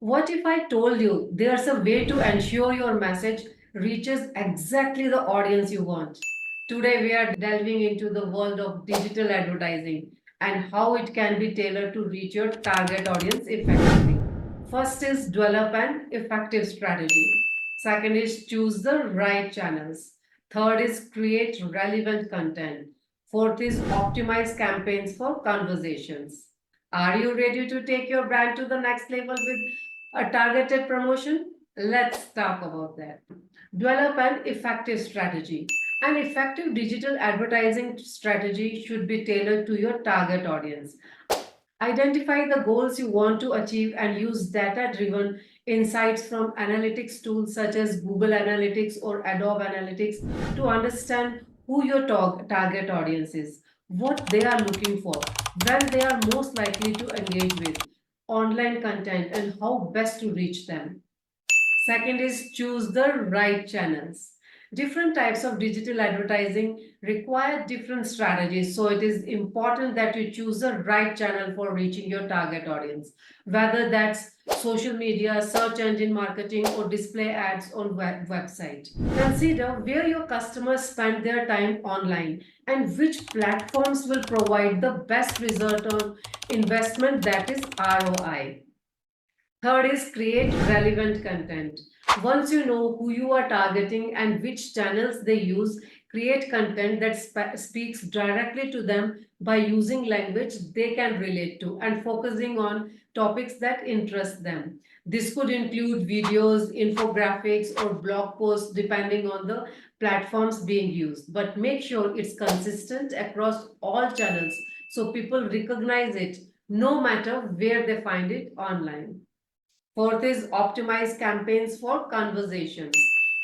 What if I told you there's a way to ensure your message reaches exactly the audience you want? Today, we are delving into the world of digital advertising and how it can be tailored to reach your target audience effectively. First is develop an effective strategy. Second is choose the right channels. Third is create relevant content. Fourth is optimize campaigns for conversations. Are you ready to take your brand to the next level with a targeted promotion? Let's talk about that. Develop an effective strategy. An effective digital advertising strategy should be tailored to your target audience. Identify the goals you want to achieve and use data driven insights from analytics tools such as Google Analytics or Adobe Analytics to understand who your target audience is, what they are looking for, when they are most likely to engage with online content, and how best to reach them. Second is choose the right channels. Different types of digital advertising require different strategies, so it is important that you choose the right channel for reaching your target audience, whether that's social media, search engine marketing, or display ads on website. Consider where your customers spend their time online and which platforms will provide the best result on investment, that is ROI. Third is create relevant content. Once you know who you are targeting and which channels they use, create content that speaks directly to them by using language they can relate to and focusing on topics that interest them. This could include videos, infographics, or blog posts depending on the platforms being used. But make sure it's consistent across all channels so people recognize it no matter where they find it online. Fourth is optimize campaigns for conversations.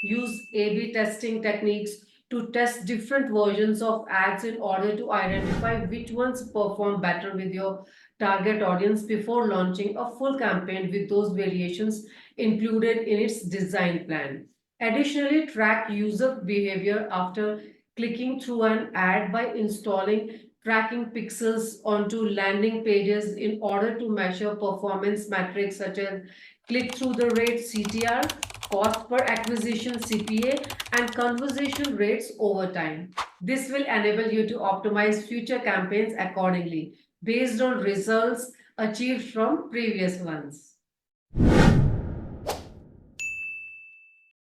Use A/B testing techniques to test different versions of ads in order to identify which ones perform better with your target audience before launching a full campaign with those variations included in its design plan. Additionally, track user behavior after clicking through an ad by installing tracking pixels onto landing pages in order to measure performance metrics such as click-through the rate CTR, cost per acquisition CPA, and conversion rates over time. This will enable you to optimize future campaigns accordingly based on results achieved from previous ones.